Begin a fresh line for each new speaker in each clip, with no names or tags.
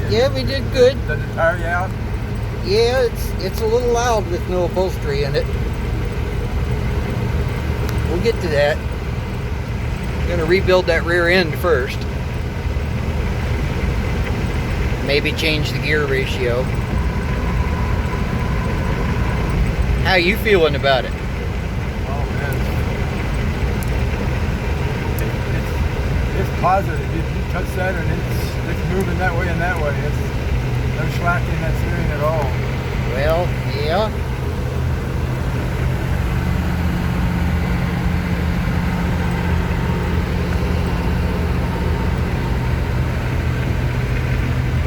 Yeah, we did good.
Does it tire you out?
Yeah, it's a little loud with no upholstery in it. We'll get to that. Gonna rebuild that rear end first. Maybe change the gear ratio. How you feeling about it?
Oh man, it's positive. You touch that and it's moving that way and that way. It's no slack in that steering at all.
Well, yeah.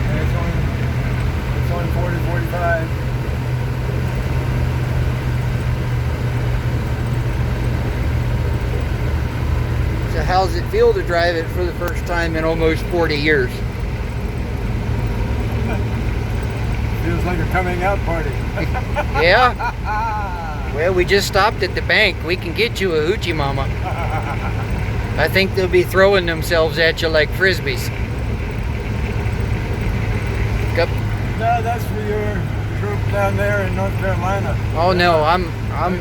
And it's only 40, 45.
So how's it feel to drive it for the first time in almost 40 years?
Feels like a coming out party.
Yeah? Well, we just stopped at the bank. We can get you a hoochie mama. I think they'll be throwing themselves at you like frisbees. Go.
No, that's for your group down there in North Carolina.
Oh no,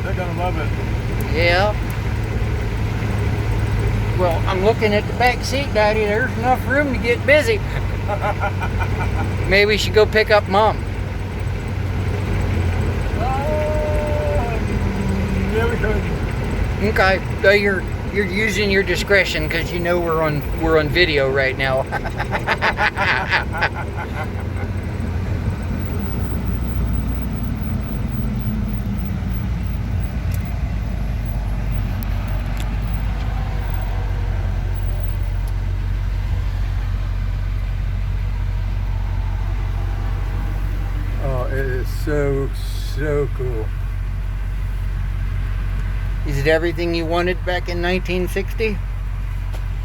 They're gonna love it.
yeah. Well, I'm looking at the back seat, Daddy. There's enough room to get busy. Maybe we should go pick up Mom.
Yeah, we could.
Okay, so you're using your discretion because you know we're on video right now.
Oh, it is so cool.
Is it everything you wanted back in 1960?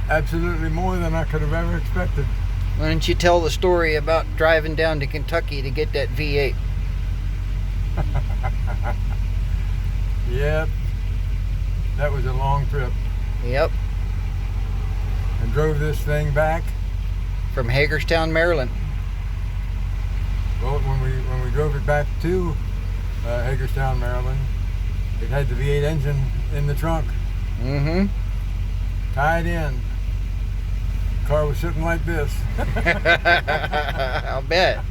Absolutely more than I could have ever expected.
Why don't you tell the story about driving down to Kentucky to get that V8?
Yep. That was a long trip.
Yep,
And drove this thing back.
from Hagerstown, Maryland.
Well, when we drove it back to Hagerstown, Maryland, it had the V8 engine in the trunk,
Mm-hmm.
tied in. The car was sitting like this.
I'll bet.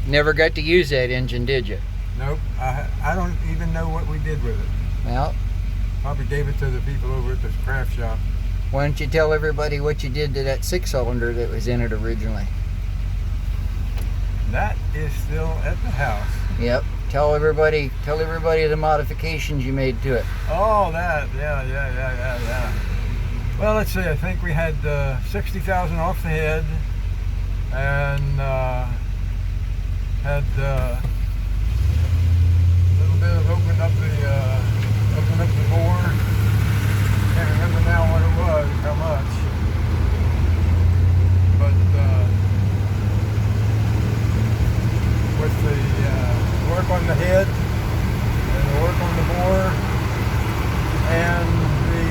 Never got to use that engine, did you?
Nope. I don't even know what we did with it.
Well,
Probably gave it to the people over at this craft shop.
why don't you tell everybody what you did to that 6-cylinder that was in it originally?
That is still at the house.
Yep. Tell everybody the modifications you made to it.
Oh, that. Yeah. Well, let's see. I think we had 60,000 off the head, and had a little bit of opened up the bore. Can't remember now what it was, how much. But with the work on the head and the work on the bore and the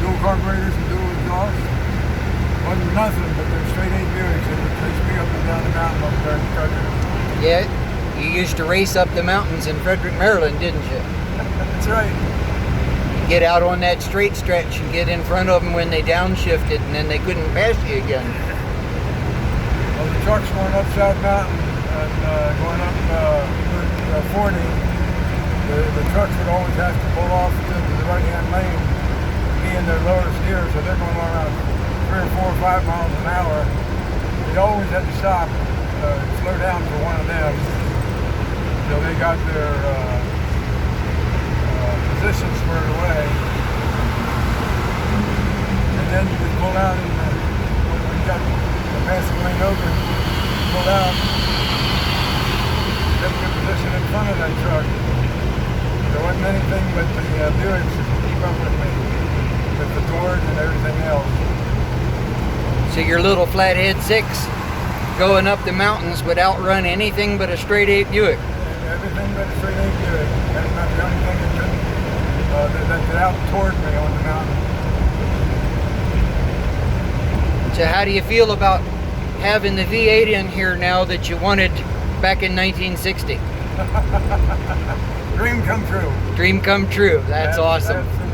dual carburetors and dual exhaust, wasn't nothing but them straight 8 Buicks that would chase me up and down the mountain up there in Kentucky.
Yeah. You used to race up the mountains in Frederick, Maryland, didn't you?
That's right.
Get out on that straight stretch and get in front of them when they downshifted, and then they couldn't pass you again.
Well, the trucks going up South Mountain and going up Route 40, the trucks would always have to pull off to the right-hand lane, be in their lowest gear, so they're going around 3 or 4 or 5 miles an hour. They always had to stop, slow down for one of them until they got their position squared away. And then you could pull out when we got the passing lane open, pull out, get your position in front of that truck. There wasn't anything but the Buicks to keep up with me, with the torque and everything else.
So your little flathead 6 going up the mountains would outrun anything but a straight 8 Buick.
Everything but a straight 8 Buick. That's not the only thing that couldn't, that out toward me on the mountain.
So how do you feel about having the V8 in here now that you wanted back in 1960?
Dream come true.
Dream come true. That's awesome.
That's the